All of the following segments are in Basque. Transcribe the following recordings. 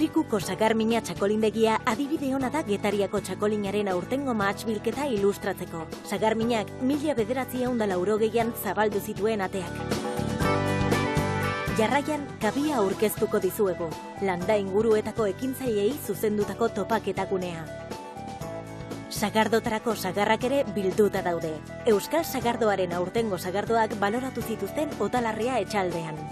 Mutrikuko sagarmina txakolindegia adibide ona da Getariako txakolinaren aurtengo mahatsbilketa ilustratzeko. Sagarminak 1980an zabaldu zituen ateak. Jarraian, kabia aurkeztuko dizuegu, landa inguruetako ekintzailei zuzendutako topaketagunea. Sagardotarako sagarrak ere bilduta daude. Euskal Sagardoaren aurtengo sagardoak baloratu zituzten Otalarria etxaldean.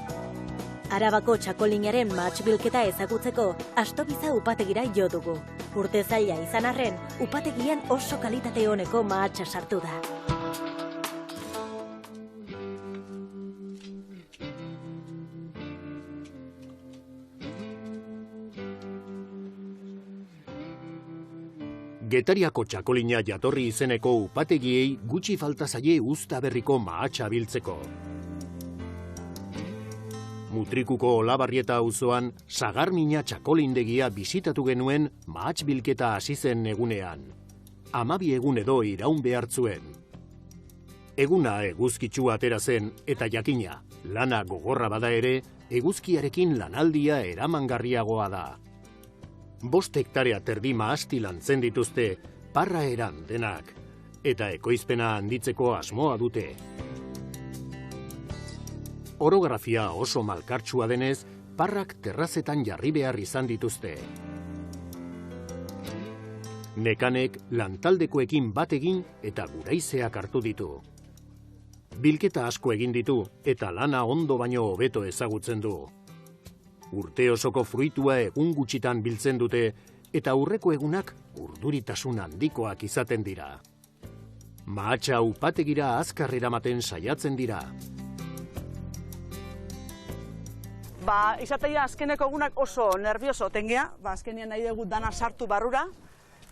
Arabako txakolinaren mahatsbilketa ezagutzeko Astobiza upategira jo dugu. Urte zaila izan arren, upategian oso kalitate oneko mahatsa sartu da. Getariako txakolina jatorri izeneko upategiei gutxi falta zaie uzta berriko mahatsa biltzeko. Mutrikuko Olabarrieta auzoan sagarmina txakolindegia bisitatu genuen mahats bilketa hasi zen egunean. 12 egun edo iraun behar zuen. Eguna eguzkitsua atera zen eta jakina, lana gogorra bada ere, eguzkiarekin lanaldia eramangarriagoa da. 5 hektarea terdi mahasti lantzen dituzte, parra eran denak, eta ekoizpena handitzeko asmoa dute. Orografia oso malkartsua denez, parrak terrazetan jarri behar izan dituzte. Nekanek lantaldekoekin bat egin eta guraizeak hartu ditu. Bilketa asko egin ditu eta lana ondo baino hobeto ezagutzen du. Urte osoko fruitua egun gutxitan biltzen dute eta aurreko egunak urduritasun handikoak izaten dira. Mahatsa upategira azkar eramaten saiatzen dira. Izateia azkeneko egunak oso nervioso otengea, azkenean nahi dugu dana sartu barrura,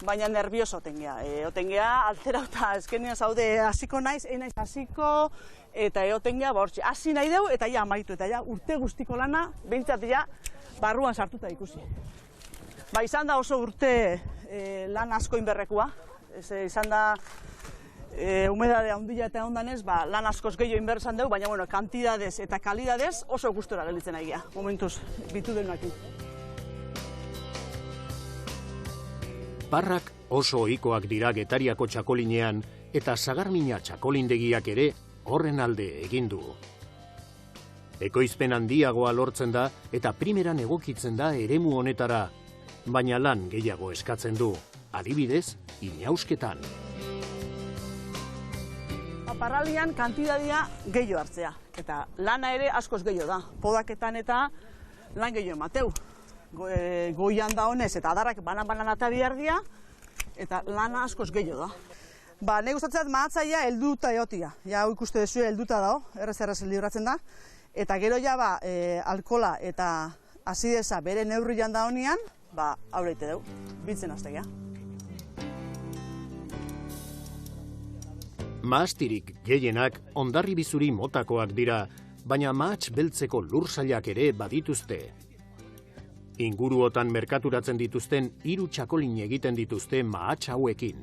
baina nervioso otengea. Otengea alterauta azkenean zaude hasiko naiz, naiz hasiko, eta otengea hasi nahi dugu eta amaitu, eta urte guztiko lana, behintzat barruan sartuta ikusi. Izan da oso urte lan asko inberrekua, izan da humedade handia eta ondanez, lan askoz gehiago inberresan dugu, baina kantidadez eta kalidadez oso gustora gelditzen egia, momentuz, bitu denuakin. Parrak oso ohikoak dira Getariako txakolinean eta sagarmina txakolindegiak ere horren alde egin du. Ekoizpen handiagoa lortzen da eta primeran egokitzen da eremu honetara, baina lan gehiago eskatzen du, adibidez, inausketan. Parralian kantidadia gehiago hartzea, eta lana ere askoz gehiago da. Podaketan eta lan gehiago emateu. Goian da honez eta adarrak banan-banan atari erdia, eta lana askoz gehiago da. Nahi gustatzen mahatzaia helduta egotia. Ja, ikuste duzu helduta dago, errez libratzen da. Eta gero alkola eta azideza bere neurrian da honean, aurreite dugu, biltzen aztegia. Mahastirik gehienak ondarri bizuri motakoak dira, baina mahats beltzeko lursailak ere badituzte. Inguruotan merkaturatzen dituzten 3 txakolin egiten dituzte mahats hauekin.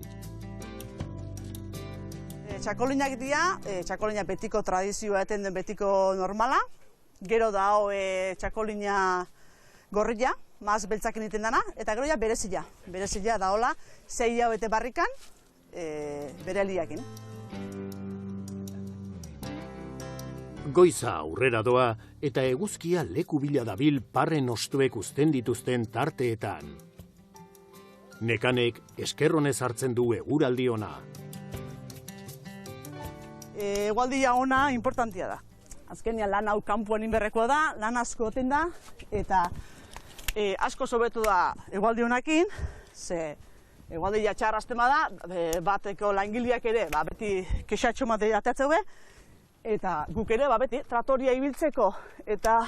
Txakolinak dira, txakolina betiko tradizioa eten den betiko normala. Gero da txakolina gorria, mahats beltzak egiten dana, eta gero berezila. Berezila da hola, 6 hilabete barrikan, bere liakin. Goiza aurrera doa eta eguzkia leku bila dabil parren ostuek uzten dituzten tarteetan. Nekanek eskerronez hartzen du eguraldi ona. Egualdia ona importantia da. Azkenean lan hau kanpoan inberrekoa da, lan asko oten da, eta asko sobetu da egualdi honakin, ze egualdia txarra aztema da, bateko langileak ere, beti kexatxo mate ateatzeu be, eta guk ere, beti, tratoria ibiltzeko eta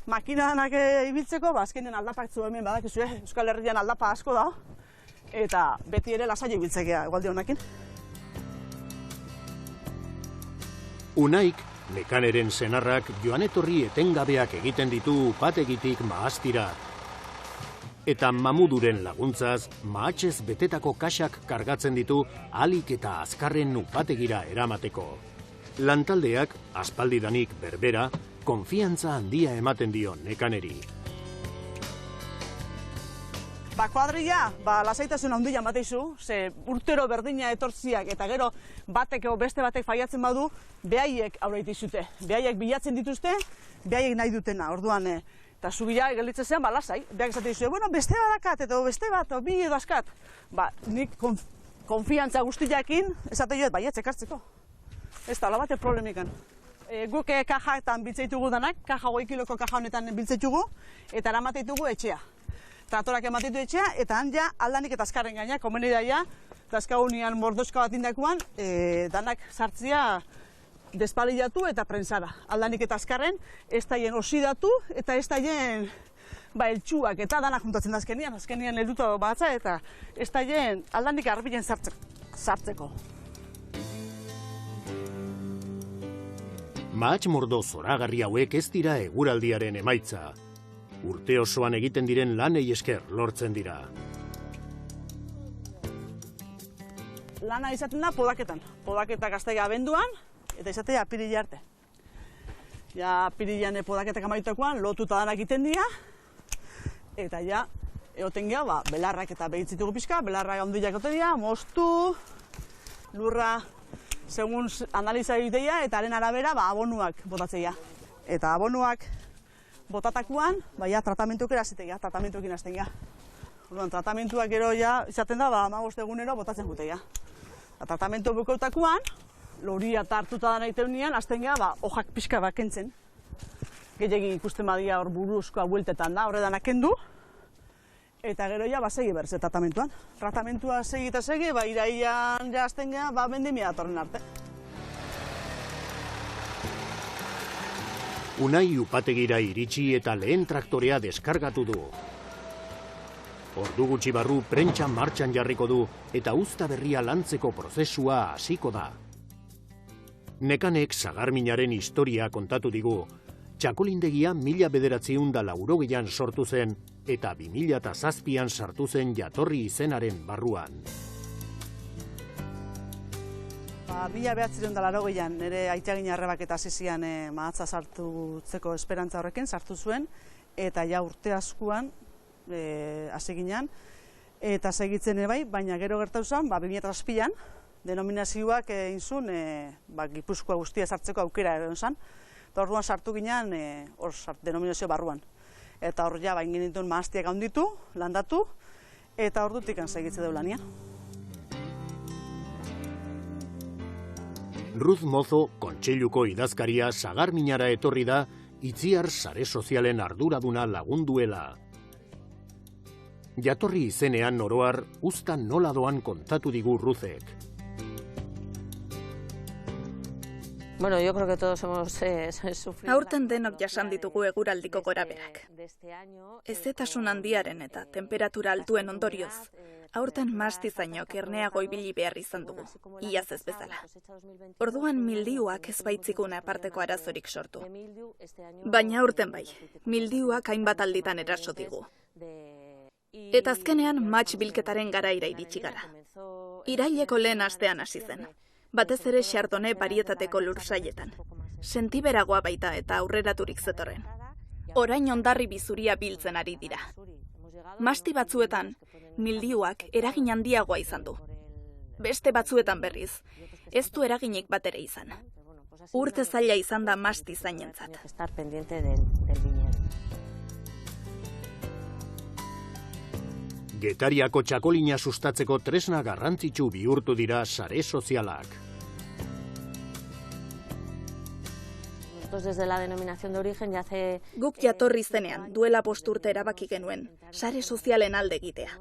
makinanak ibiltzeko, azkenean aldapak zu hemen badakizu, Euskal Herrian aldapa asko da, eta beti ere lasai ibiltzekea egualdi honakin. Unaik, Nekaneren senarrak joan etorri etengabeak egiten ditu upategitik mahastira. Eta Mamuduren laguntzaz, mahatsez betetako kaxak kargatzen ditu ahalik eta azkarren upategira eramateko. Lantaldeak, aspaldidanik berbera, konfiantza handia ematen dio Nekaneri. Kuadrilla, lasaitasun handia mateizu, ze urtero berdina etortziak eta gero beste batek faiatzen badu, behaiek aurreiti zute. Behaiek bilatzen dituzte, behaiek nahi dutena, orduan, eta zubila gelditzen zean, lasai. Behak esaten dizu, bueno, beste badakat, edo beste bat, o bi edo askat. Nik konfiantza guztiakin, esate joet, baietz ekartzeko. Ez da, bate problemikan. Guk kajaetan biltzeitugu danak, kaja 2 kiloko kaja honetan biltzeitugu, eta eramateitugu etxea. Traktorak emateitu etxea, eta han ja aldanik eta azkarren gaina, komeni daia, dazkagunean mordoska bat indakuan, danak sartzia despalillatu eta prensara. Aldanik eta azkarren, ez daien osidatu, eta ez daien eltsuak, eta danak juntatzen azkenian edutu batza, eta ez daien aldanik arbilen sartzeko. Mahats mordo zoragarri hauek ez dira eguraldiaren emaitza. Urte osoan egiten diren lanei esker lortzen dira. Lana izaten da podaketan. Podaketak gaztega abenduan, eta izatea apirila arte. Ja, apirilan podaketak amaituakoan, lotuta danak egiten dira, eta ja, egoten geha, belarrak eta behitzitugu pixka, belarrak handiak egoten dira, moztu, lurra, segun analiza egitea, eta haren arabera, abonuak botatzea. Eta abonuak botatakuan, tratamentuak erazitea, tratamentuekin azten geha. Tratamentuak gero izaten da, 15 egunero botatzen gutea. Tratamentu bukautakuan, loria hartuta da egiten nian, azten geha, hojak pixka bakentzen. Gehiagi ikusten badia hor buruzkoa bueltetan da, horredanak kendu. Eta gero segi berze tratamentuan. Tratamentua segi eta segi, iraian azten geha, bendimia datorren arte. Unai upategira iritsi eta lehen traktorea deskargatu du. Ordu gutxi barru prentsa martxan jarriko du eta uzta berria lantzeko prozesua hasiko da. Nekanek sagarminaren historia kontatu digu. Txakolindegia 1980an sortu zen eta 2007an sartu zen jatorri izenaren barruan. 1980an nire aitagin arrebak eta hasizian mahatza sartutzeko esperantza horrekin sartu zuen, eta urte askuan hasi ginen, eta segitzen bai, baina gero gertatu zen, 2007an denominazioak egin zuen Gipuzkoa guztia sartzeko aukera egon zen, eta orduan sartu ginen denominazio barruan. Eta hor ja, bain genituen mahastiak handitu, landatu, eta ordutik segitze deu lanian. Ruth Mozo, kontseiluko idazkaria, sagarminara etorri da, Itziar sare sozialen arduraduna lagunduela. Jatorri izenean oroar, uzta nola doan kontatu digu Ruthek. Bueno, yo creo que todos hemos sufrido. Aurten denok jasan ditugu eguraldiko goraberak. Hezetasun handiaren eta temperatura altuen ondorioz, aurten mastizainok erneago ibili behar izan dugu, iaz ez bezala. Orduan mildiuak ez baitzikuna aparteko arazorik sortu. Baina aurten bai, mildiuak hainbat alditan eraso digu. Eta azkenean match bilketaren garaira iritsi gara. Iraileko lehen astean hasi zen. Batez ere Chardonnay barietateko lursaietan. Sentiberagoa baita eta aurreraturik zetorren. Orain ondarri bizuria biltzen ari dira. Masti batzuetan, mildiuak eragin handiagoa izan du. Beste batzuetan berriz, ez du eraginik bat ere izan. Urte zaila izan da masti zainentzat. Getariako txakolina sustatzeko tresna garrantzitsu bihurtu dira sare sozialak. Guk jatorri zenean, duela 5 urte erabaki genuen, sare sozialen alde egitea.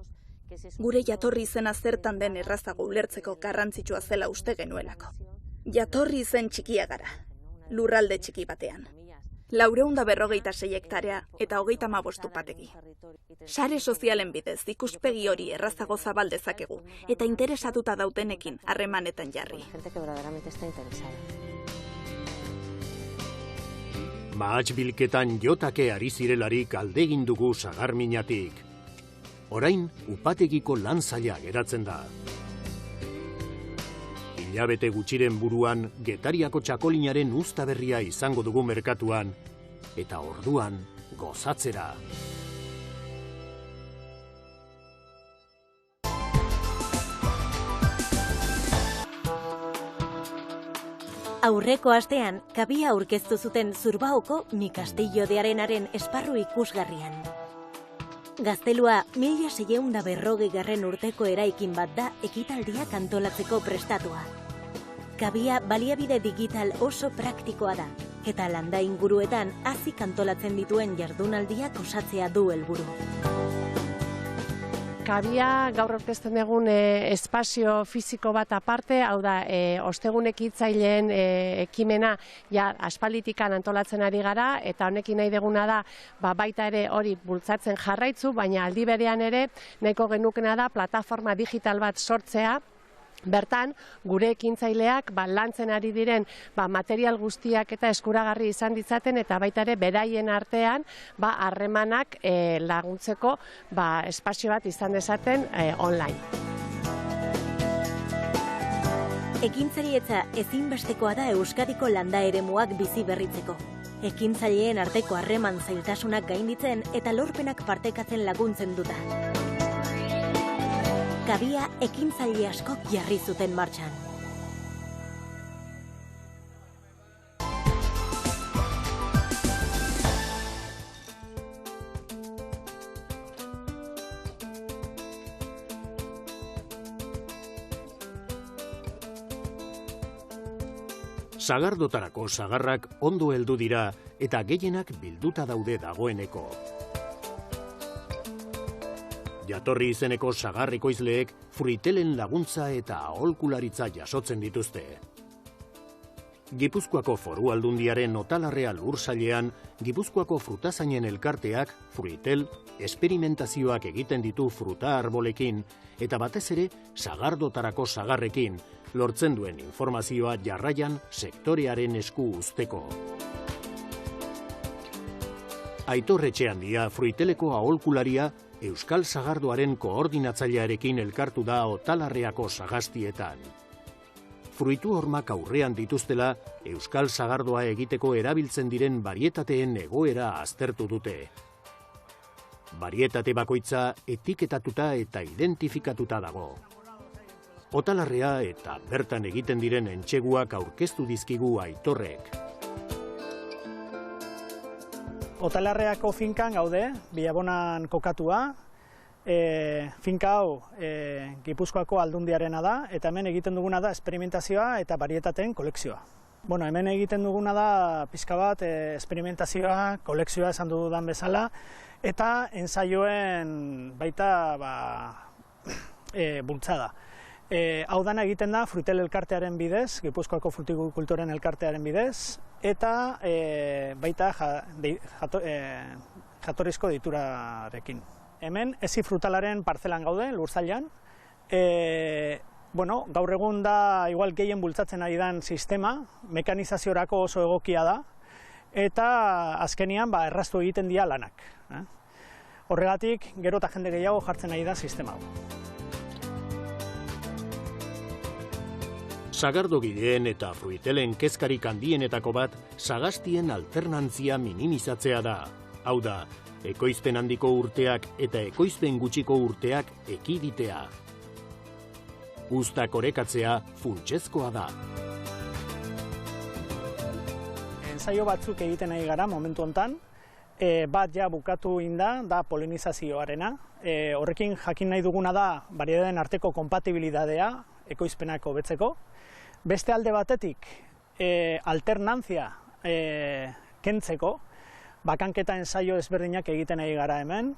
Gure jatorri izena zertan den errazago ulertzeko garrantzitsua zela uste genuelako. Jatorri izen txikia gara, lurralde txiki batean. 456 hektarea eta 35 upategi. Sare sozialen bidez ikuspegi hori errazago zabal dezakegu eta interesatuta dautenekin harremanetan jarri. Mahats bilketan jotake ari zirelarik aldegin dugu sagarminatik. Orain, upategiko lan zaila geratzen da. Hilabete gutxiren buruan, Getariako txakolinaren uzta berria izango dugu merkatuan, eta orduan gozatzera. Aurreko astean, kabia aurkeztu zuten Zurbaoko Mi Castillo de Arenaren esparru ikusgarrian. Gaztelua 1640 urteko eraikin bat da ekitaldiak antolatzeko prestatua. Kabia baliabide digital oso praktikoa da, eta landa inguruetan hazik antolatzen dituen jardunaldiak osatzea du helburu. Kabia gaur aurkezten dugun espazio fisiko bat aparte, hau da, ostegun ekitzaileen ekimena aspalditik antolatzen ari gara, eta honekin nahi duguna da baita ere hori bultzatzen jarraitzu, baina aldi berean ere nahiko genukena da plataforma digital bat sortzea. Bertan, gure ekintzaileak lantzen ari diren material guztiak eta eskuragarri izan ditzaten eta baita ere beraien artean harremanak laguntzeko espazio bat izan dezaten online. Ekintzailetza ezinbestekoa da Euskadiko landa eremuak bizi berritzeko. Ekintzaileen arteko harreman zailtasunak gainditzen eta lorpenak partekatzen laguntzen duta. Kabia ekintzaile askok jarri zuten martxan. Sagardotarako sagarrak ondo heldu dira eta gehienak bilduta daude dagoeneko. Jatorri izeneko sagar ekoizleek fruitelen laguntza eta aholkularitza jasotzen dituzte. Gipuzkoako Foru Aldundiaren Otalarrea lursailean, Gipuzkoako frutazainen elkarteak fruitel esperimentazioak egiten ditu fruta arbolekin eta batez ere sagardotarako sagarrekin, lortzen duen informazioa jarraian sektorearen esku uzteko. Aitor Etxeandia fruiteleko aholkularia Euskal Sagardoaren koordinatzailearekin elkartu da Otalarreako sagastietan. Fruitu hormak aurrean dituztela, Euskal Sagardoa egiteko erabiltzen diren barietateen egoera aztertu dute. Barietate bakoitza etiketatuta eta identifikatuta dago. Otalarrea eta bertan egiten diren entseguak aurkeztu dizkigu Aitorrek. Otalarreako finkan gaude, Bilabonan kokatua. Finka hau Gipuzkoako Aldundiarena da, eta hemen egiten duguna da esperimentazioa eta barietateen kolekzioa. Hemen egiten duguna da pixka bat esperimentazioa, kolekzioa esan dudan bezala, eta ensaioen baita bultzada. Hau dana egiten da fruitel elkartearen bidez, Gipuzkoako frutikultoren elkartearen bidez, eta baita jatorrizko deiturarekin. Hemen, ezi frutalaren partzelan gaude, lurzailan. Gaur egun da, igual gehien bultzatzen ari den sistema, mekanizaziorako oso egokia da, eta azkenian erraztu egiten dira lanak. Horregatik, gero eta jende gehiago jartzen ari da sistema hau. Sagardogideen eta fruitelen kezkarik handienetako bat sagastien alternantzia minimizatzea da. Hau da, ekoizpen handiko urteak eta ekoizpen gutxiko urteak ekiditea. Uztak orekatzea funtsezkoa da. Ensaio batzuk egiten ari gara momentu hontan, bat ja bukatu inda, da polinizazioarena. Horrekin jakin nahi duguna da barietateen arteko konpatibilitatea ekoizpenak hobetzeko. Beste alde batetik, alternantzia kentzeko, bakanketa ensaio ezberdinak egiten ari gara hemen.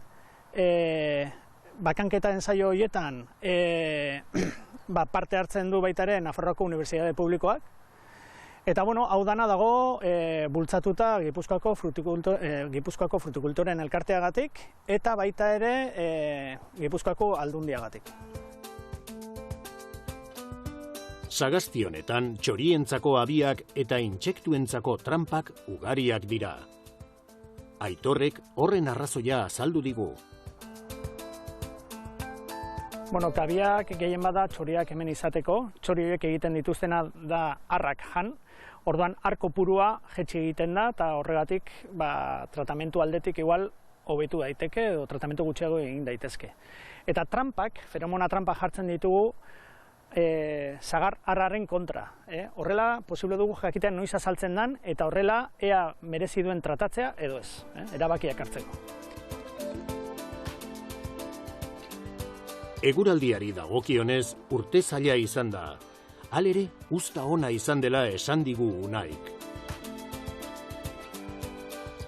Bakanketa ensaio horietan parte hartzen du baita ere Nafarroako Unibertsitate Publikoak. Eta hau dana dago bultzatuta Gipuzkoako frutikultoren elkarteagatik eta baita ere Gipuzkoako Aldundiagatik. Sagasti honetan txorientzako abiak eta intsektuentzako trampak ugariak dira. Aitorrek horren arrazoia azaldu digu. Kabiak gehien bada txoriak hemen izateko. Txoriek egiten dituztena da arrak jan. Orduan arko purua jetxe egiten da eta horregatik tratamentu aldetik igual hobetu daiteke edo tratamentu gutxiago egin daitezke. Eta trampak, feromona trampa jartzen ditugu sagar arraren kontra. Horrela, posible dugu jakitean noiz azaltzen dan, eta horrela, ea merezi duen tratatzea edo ez, erabakiak hartzeko. Eguraldiari dagokionez urte zaila izan da. Halere, uzta ona izan dela esan digu Unaik.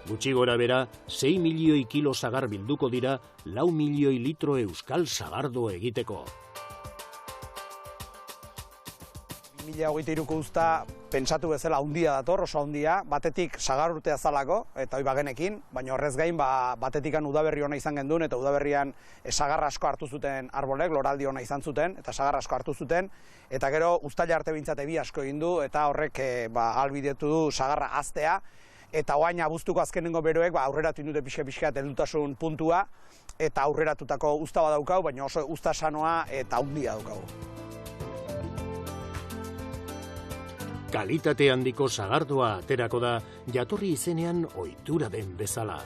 Gutxi gora bera, 6 milioi kilo sagar bilduko dira 4 milioi litro euskal sagardo egiteko. 2023ko uzta pentsatu bezala handia dator, oso handia, batetik sagar urtea zalako, eta hoi bagenekin, baina horrez gain batetikan udaberri ona izan gendun, eta udaberrian sagar asko hartu zuten arbolek, loraldi ona izan zuten, eta sagar asko hartu zuten, eta gero uztaila arte behintzat ebi asko egin du, eta horrek ahalbidetu du sagarra haztea, eta oain abuztuko azkenengo beroek aurreratu indute pixka-pixka heldutasun puntua, eta aurreratutako uzta bat daukau, baina oso uzta sanoa eta handia daukau. Kalitate handiko sagardoa aterako da, jatorri izenean ohitura den bezala.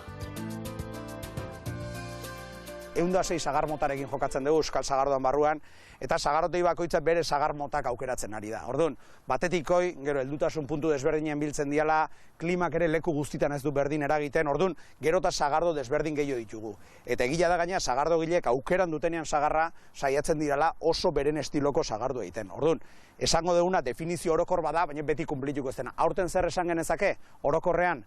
106 sagar motarekin jokatzen dugu euskal sagardoan barruan, eta sagarrotei bakoitzak bere sagar motak aukeratzen ari da. Orduan, batetik hoi, gero heldutasun puntu desberdinen biltzen diala, klimak ere leku guztitan ez du berdin eragiten, orduan, gero eta sagardo desberdin gehiago ditugu. Eta egila da gaina, sagardo gileek aukeran dutenean sagarra saiatzen dirala oso beren estiloko sagardo egiten. Orduan, esango duguna definizio orokor bada, baina beti kunplituko ez dena. Aurten zer esan genezake, orokorrean,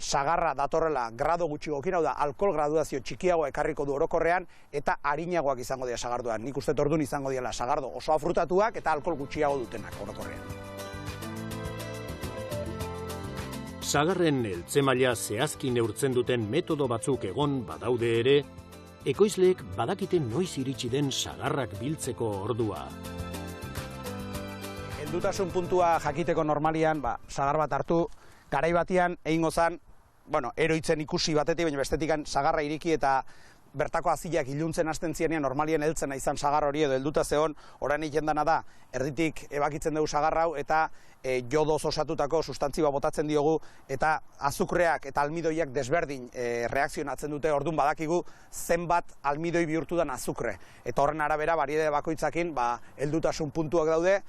sagarra datorrela grado gutxi gokin, hau da, alkohol graduazio txikiago ekarriko du orokorrean, eta arinagoak izango dira sagardoan. Nik uste orduan izango dira sagardo oso afrutatuak eta alkohol gutxiago dutenak orokorrean. Sagarren eltzemaila zehazki neurtzen duten metodo batzuk egon badaude ere, ekoizleek badakiten noiz iritsi den sagarrak biltzeko ordua. Heldutasun puntua jakiteko normalian, sagar bat hartu, garai batian egingo zan, eroitzen ikusi batetik, baina bestetikan sagarra iriki eta bertako azilak iluntzen hasten zienean normalien heltzen izan sagar hori edo helduta zeon, orain ikendana da, erditik ebakitzen dugu sagar hau eta jodoz osatutako sustantzioa botatzen diogu eta azukreak eta almidoiak desberdin reakzionatzen dute, orduan badakigu zenbat almidoi bihurtu den azukre. Eta horren arabera, bariede bakoitzakin, heldutasun puntuak daude,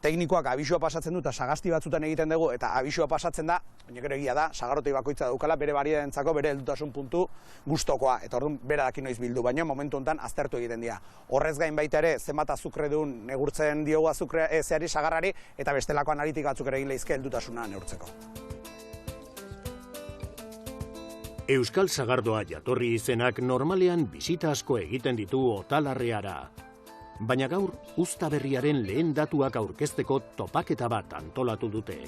teknikoak abisua pasatzen du eta sagasti batzutan egiten dugu eta abisua pasatzen da, baina gero egia da, sagarrotei bakoitza daukala bere bariedentzako bere heldutasun puntu gustokoa, eta orduan bera daki noiz bildu, baina momentu honetan aztertu egiten dira. Horrez gain baita ere, zenbat azukre duen negurtzen diogu azukre zeari sagarrari, eta bestelako analitik batzuk ere egin lehizke heldutasuna neurtzeko. Euskal sagardoa jatorri izenak normalean bisita asko egiten ditu Otalarreara. Baina gaur, uzta berriaren lehen datuak aurkezteko topaketa bat antolatu dute.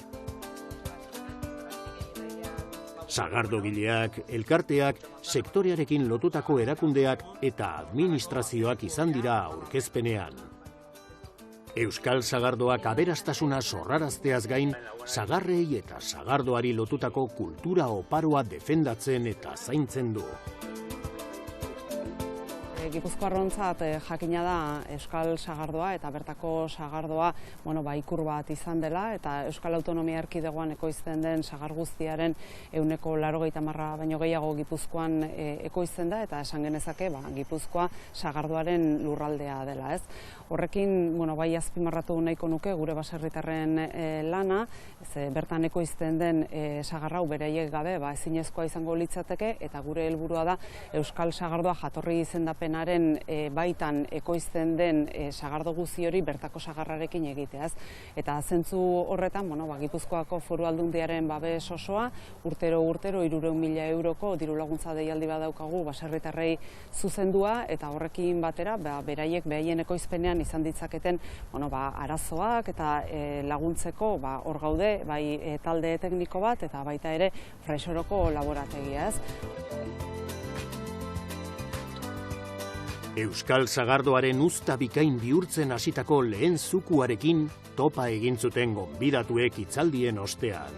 Sagardogileak, elkarteak, sektorearekin lotutako erakundeak eta administrazioak izan dira aurkezpenean. Euskal sagardoak aberastasuna sorrarazteaz gain, sagarrei eta sagardoari lotutako kultura oparoa defendatzen eta zaintzen du. Gipuzkoarrontzat jakina da euskal sagardoa eta bertako sagardoa ikur bat izan dela eta Euskal Autonomia Erkidegoan ekoizten den sagar guztiaren 80% baino gehiago Gipuzkoan ekoizten da eta esan genezake Gipuzkoa sagardoaren lurraldea dela, ez? Horrekin, bai azpimarratu nahiko nuke gure baserritarren lana, bertan ekoizten den sagarrau beraiek gabe ezinezkoa izango litzateke eta gure helburua da euskal sagardoa jatorri izendapenaren baitan ekoizten den sagardo guzti hori bertako sagarrarekin egiteaz. Eta zentzu horretan, Gipuzkoako Foru Aldundiaren babes osoa, urtero 300.000 euroko diru laguntza deialdi badaukagu baserritarrei zuzendua eta horrekin batera beraiek behaien ekoizpenean izan ditzaketen arazoak eta laguntzeko hor gaude, bai talde tekniko bat eta baita ere Fresoroko laborategia, ez? Euskal sagardoaren uzta bikain bihurtzen hasitako lehen zukuarekin topa egin zuten gonbidatuek hitzaldien ostean.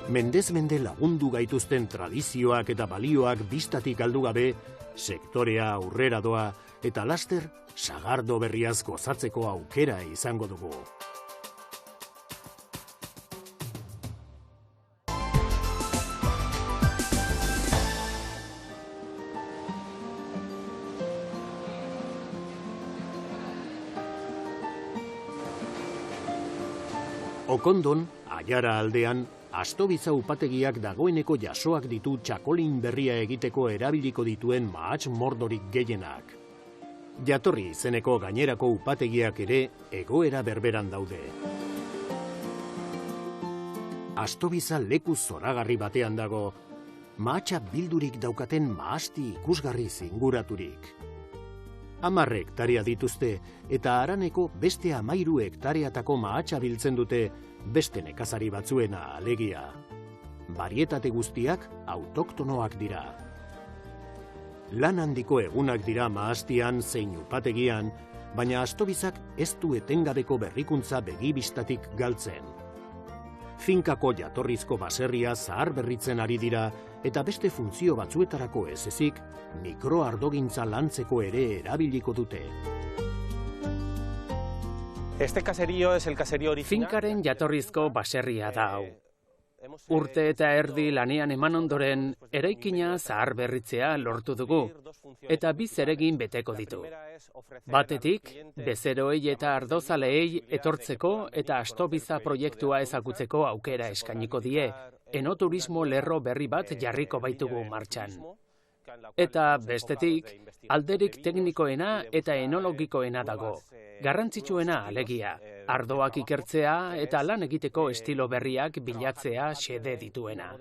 Mendez mende lagundu gaituzten tradizioak eta balioak bistatik galdu gabe, sektorea aurrera doa eta laster sagardo berriaz gozatzeko aukera izango dugu. Okondon, Aiara aldean, Astobiza upategiak dagoeneko jasoak ditu txakolin berria egiteko erabiliko dituen mahats mordorik gehienak. Jatorri izeneko gainerako upategiak ere egoera berberan daude. Astobiza leku zoragarri batean dago, mahatsa bildurik daukaten mahasti ikusgarri zinguraturik. 10 hektaria dituzte eta haraneko beste 13 hektareatako mahatsa biltzen dute beste nekazari batzuena alegia. Barietate guztiak autoktonoak dira. Lan handiko egunak dira mahastian zein upategian, baina Astobizak ez du etengabeko berrikuntza begibistatik galtzen. Finkako jatorrizko baserria zahar berritzen ari dira eta beste funtzio batzuetarako ez ezik, mikroardogintza lantzeko ere erabiliko dute. Finkaren jatorrizko baserria da hau. Urte eta erdi lanean eman ondoren, eraikina zahar berritzea lortu dugu, eta bi zeregin beteko ditu. Batetik, bezeroei eta ardozaleei etortzeko eta Astobiza proiektua ezagutzeko aukera eskainiko die, enoturismo lerro berri bat jarriko baitugu martxan. Eta bestetik, alderik teknikoena eta enologikoena dago. Garrantzitsuena alegia, ardoak ikertzea eta lan egiteko estilo berriak bilatzea xede dituena.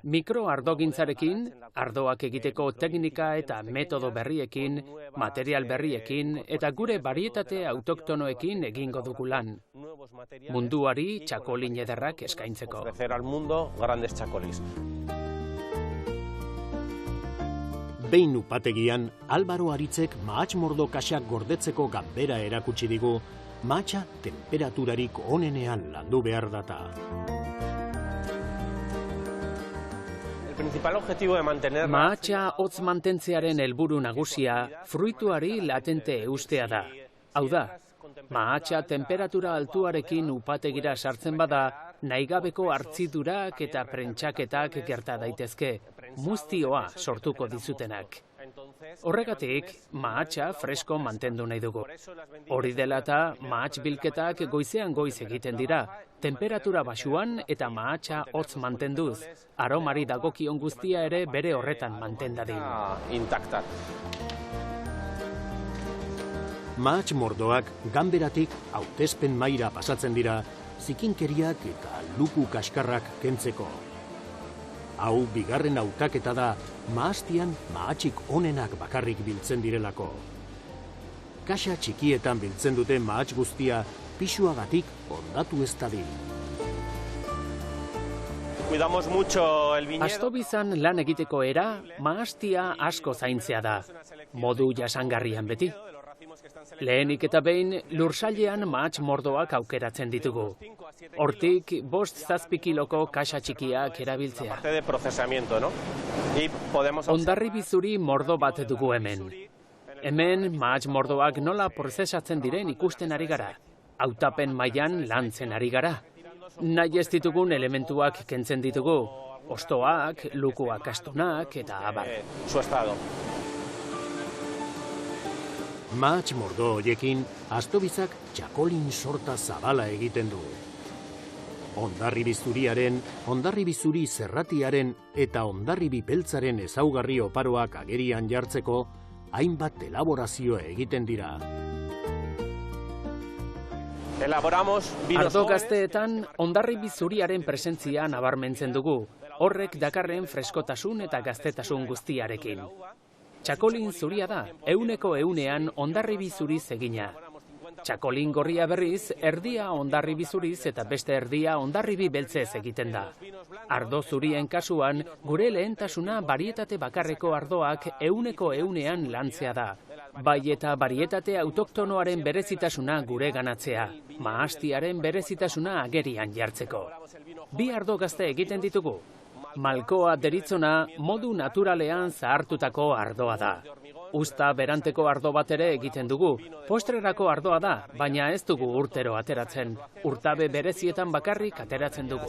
Mikroardogintzarekin, ardoak egiteko teknika eta metodo berriekin, material berriekin eta gure barietate autoktonoekin egingo dugu lan. Munduari txakolin ederrak eskaintzeko. Behin upategian, Albaro Aritzek mahats mordo kaxak gordetzeko ganbera erakutsi digu, mahatsa temperaturarik onenean landu behar data. Mahatsa hotz mantentzearen helburu nagusia fruituari latente eustea da. Hau da, mahatsa temperatura altuarekin upategira sartzen bada, nahigabeko hartzidurak eta prentsaketak gerta daitezke, muztioa sortuko dizutenak. Horregatik, mahatsa fresko mantendu nahi dugu. Hori dela eta mahats bilketak goizean goiz egiten dira, temperatura basuan eta mahatsa hotz mantenduz, aromari dagokion guztia ere bere horretan mantendadin. Mahats mordoak ganberatik hautespen maila pasatzen dira, zikinkeriak eta luku kaskarrak kentzeko. Hau bigarren hautaketa da, mahastian mahatsik onenak bakarrik biltzen direlako. Kaxa txikietan biltzen dute mahats guztia pisuagatik hondatu ez dadin. Astobizan lan egiteko era, mahastia asko zaintzea da, modu jasangarrian beti. Lehenik eta behin, lursailean mahats mordoak aukeratzen ditugu. Hortik, 5-7 kiloko kaxa txikiak erabiltzea. Hondarribi zuri mordo bat dugu hemen. Hemen, mahats mordoak nola prozesatzen diren ikusten ari gara. Hautapen mailan lantzen ari gara. Nahi ez ditugun elementuak kentzen ditugu. Hostoak, lukuak astonak eta abar. Mahats mordo horiekin, Astobizak txakolin sorta zabala egiten du. Hondarribi zuriaren, hondarribi zuri zerratiaren eta hondarribi beltzaren ezaugarri oparoak agerian jartzeko, hainbat elaborazio egiten dira. Ardo gazteetan, hondarribi zuriaren presentzia nabarmentzen dugu, horrek dakarren freskotasun eta gaztetasun guztiarekin. Txakolin zuria da, 100% hondarribi zuriz egina. Txakolin gorria berriz, erdia hondarribi zuriz eta beste erdia hondarribi beltzez egiten da. Ardo zurien kasuan, gure lehentasuna barietate bakarreko ardoak 100% lantzea da. Bai eta barietate autoktonoaren berezitasuna gure ganatzea, mahastiaren berezitasuna agerian jartzeko. 2 ardo gazte egiten ditugu. Malkoa deritzona modu naturalean zahartutako ardoa da. Uzta beranteko ardo bat ere egiten dugu. Postrerako ardoa da, baina ez dugu urtero ateratzen. Urtabe berezietan bakarrik ateratzen dugu.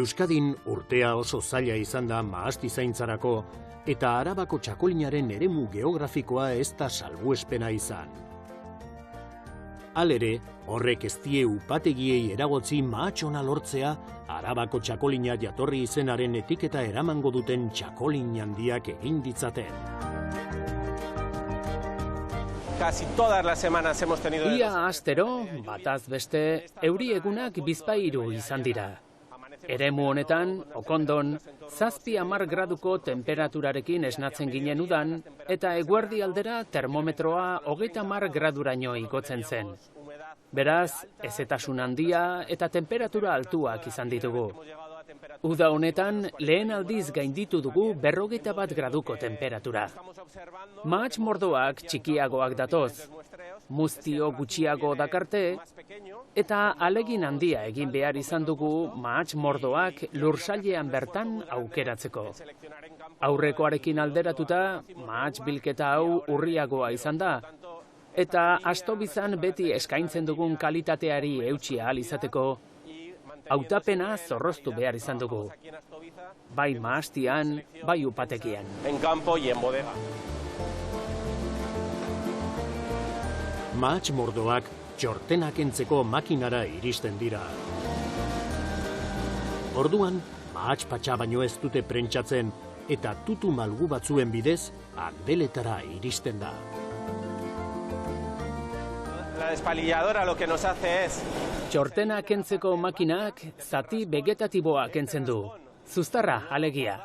Euskadin urtea oso zaila izan da mahasti zaintzarako eta Arabako txakolinaren eremu geografikoa ez da salbuespena izan. Halere, horrek ez die upategiei eragotzi mahatxona lortzea, Arabako txakolina jatorri izenaren etiketa eramango duten txakolin handiak egin ditzaten. Casi todas las semanas hemos tenido... Ia astero, bataz beste, euri egunak bizpahiru izan dira. Eremu honetan, Okondon, 7-10 graduko temperaturarekin esnatzen ginen udan, eta eguerdi aldera termometroa 30 graduraino igotzen zen. Beraz, hezetasun handia eta temperatura altuak izan ditugu. Uda honetan, lehen aldiz gainditu dugu 41 graduko temperatura. Mahats mordoak txikiagoak datoz, muztio gutxiago dakarte, eta alegin handia egin behar izan dugu mahats mordoak lursailean bertan aukeratzeko. Aurrekoarekin alderatuta, mahats bilketa hau urriagoa izan da, eta astobizan beti eskaintzen dugun kalitateari eutsi ahal izateko, hautapena zorroztu behar izan dugu. Bai mahastian, bai upategian. En campo y en bodega. Mahats mordoak txortenak kentzeko makinara iristen dira. Orduan, mahats patxa baino ez dute prentsatzen eta tutu malgu batzuen bidez andeletara iristen da. La despalilladora lo que nos hace es... Txortena kentzeko makinak zati vegetatiboa kentzen du. Zuztarra, alegia.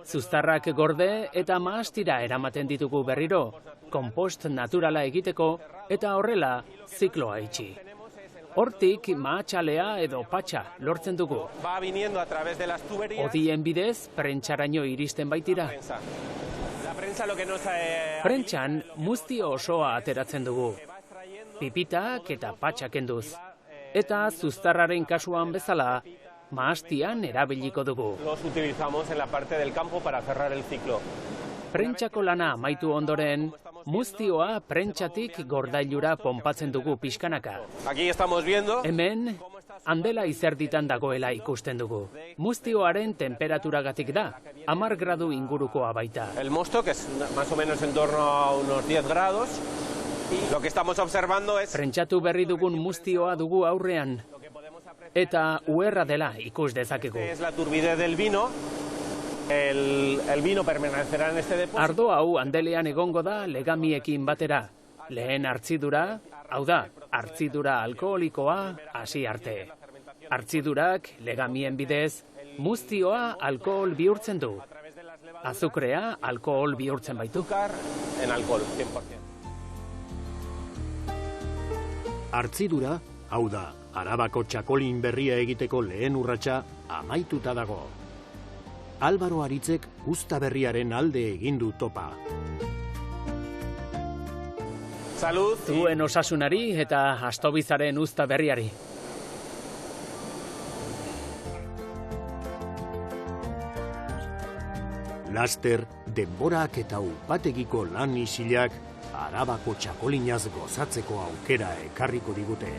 Zuztarrak gorde eta mahastira eramaten ditugu berriro, konpost naturala egiteko eta horrela zikloa itxi. Hortik mahatxalea edo patxa lortzen dugu. Va viniendo a través de las tuberías. Odien bidez, prentxaraino iristen baitira. La prensa lo que nos... Prentxan muztio osoa ateratzen dugu. Pipitak eta patxa kenduz. Eta zuztarraren kasuan bezala, mahastian erabiliko dugu. Los utilizamos en la parte del campo para cerrar el ciclo. Prentxako lana amaitu ondoren, muztioa prentxatik gordailura ponpatzen dugu pixkanaka. Aquí estamos viendo... Hemen, handela izerditan dagoela ikusten dugu. Muztioaren temperaturagatik da, 10 gradu ingurukoa baita. El mosto, que es más o menos en torno a unos 10 grados. Y lo que estamos observando es... Prentxatu berri dugun muztioa dugu aurrean. Eta uherra dela ikus dezakegu. Es la turbidez del vino. El vino permanecerá en este depósito. Ardo hau handelean egongo da legamiekin batera. Lehen hartzidura, hau da, hartzidura alkoholikoa hasi arte. Hartzidurak legamien bidez, muztioa alkohol bihurtzen du. Azukrea alkohol bihurtzen baitu. En alcohol, 100%. Hartzidura, hau da, Arabako txakolin berria egiteko lehen urratsa amaituta dago. Álvaro Aritzek uzta berriaren alde egin du topa. Salud. Zuen osasunari eta astobizaren uzta berriari. Laster, denborak eta upategiko lan isilak Arabako txakolinaz gozatzeko aukera ekarriko digute.